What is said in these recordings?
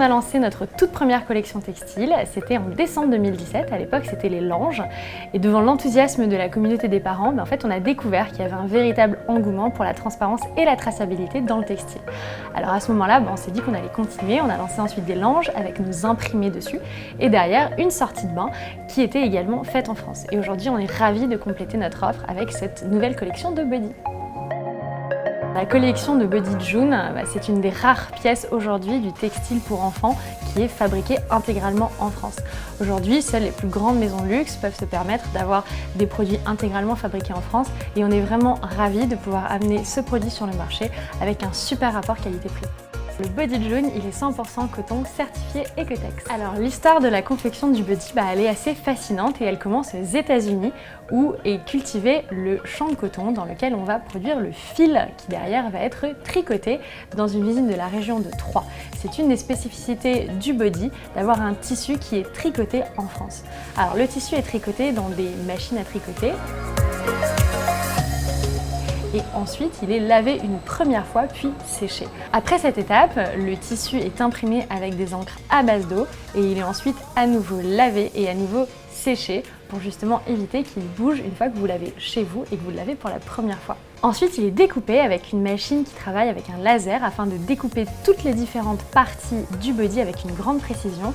a lancé notre toute première collection textile, c'était en décembre 2017, à l'époque c'était les Langes, et devant l'enthousiasme de la communauté des parents, en fait on a découvert qu'il y avait un véritable engouement pour la transparence et la traçabilité dans le textile. Alors à ce moment-là, on s'est dit qu'on allait continuer, on a lancé ensuite des Langes avec nos imprimés dessus, et derrière une sortie de bain qui était également faite en France. Et aujourd'hui on est ravis de compléter notre offre avec cette nouvelle collection de body. La collection de Body June, c'est une des rares pièces aujourd'hui du textile pour enfants qui est fabriqué intégralement en France. Aujourd'hui, seules les plus grandes maisons de luxe peuvent se permettre d'avoir des produits intégralement fabriqués en France et on est vraiment ravis de pouvoir amener ce produit sur le marché avec un super rapport qualité-prix. Le Body June, il est 100% coton certifié Ecotex. Alors l'histoire de la confection du body, elle est assez fascinante et elle commence aux États-Unis où est cultivé le champ de coton dans lequel on va produire le fil qui derrière va être tricoté dans une usine de la région de Troyes. C'est une des spécificités du body d'avoir un tissu qui est tricoté en France. Alors le tissu est tricoté dans des machines à tricoter. Et ensuite il est lavé une première fois puis séché. Après cette étape, le tissu est imprimé avec des encres à base d'eau et il est ensuite à nouveau lavé et à nouveau séché pour justement éviter qu'il bouge une fois que vous l'avez chez vous et que vous le lavez pour la première fois. Ensuite, il est découpé avec une machine qui travaille avec un laser afin de découper toutes les différentes parties du body avec une grande précision.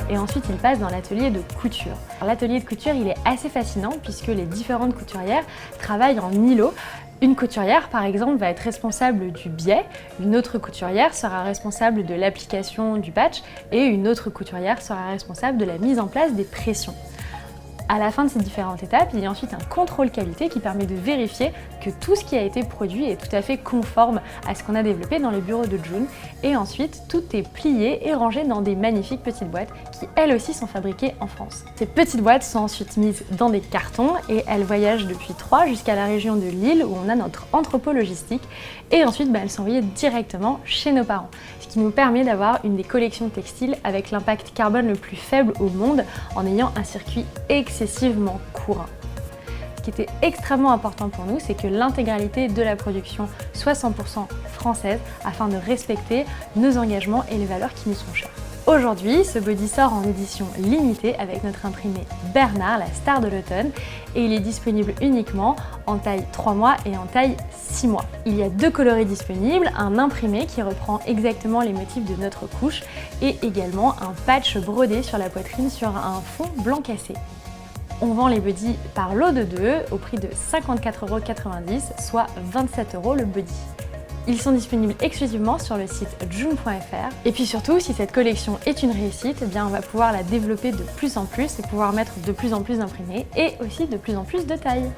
Et ensuite il passe dans l'atelier de couture. L'atelier de couture il est assez fascinant puisque les différentes couturières travaillent en îlot. Une couturière par exemple va être responsable du biais, une autre couturière sera responsable de l'application du patch et une autre couturière sera responsable de la mise en place des pressions. À la fin de ces différentes étapes, il y a ensuite un contrôle qualité qui permet de vérifier que tout ce qui a été produit est tout à fait conforme à ce qu'on a développé dans les bureaux de June. Et ensuite, tout est plié et rangé dans des magnifiques petites boîtes qui, elles aussi, sont fabriquées en France. Ces petites boîtes sont ensuite mises dans des cartons et elles voyagent depuis Troyes jusqu'à la région de Lille où on a notre entrepôt logistique. Et ensuite, elles sont envoyées directement chez nos parents. Ce qui nous permet d'avoir une des collections textiles avec l'impact carbone le plus faible au monde en ayant un circuit excessivement court. Ce qui était extrêmement important pour nous, c'est que l'intégralité de la production soit 100% française afin de respecter nos engagements et les valeurs qui nous sont chères. Aujourd'hui, ce body sort en édition limitée avec notre imprimé Bernard, la star de l'automne, et il est disponible uniquement en taille 3 mois et en taille 6 mois. Il y a 2 coloris disponibles, un imprimé qui reprend exactement les motifs de notre couche et également un patch brodé sur la poitrine sur un fond blanc cassé. On vend les bodys par lot de 2 au prix de 54,90 €, soit 27 € le body. Ils sont disponibles exclusivement sur le site june.fr. Et puis surtout, si cette collection est une réussite, on va pouvoir la développer de plus en plus et pouvoir mettre de plus en plus d'imprimés et aussi de plus en plus de tailles.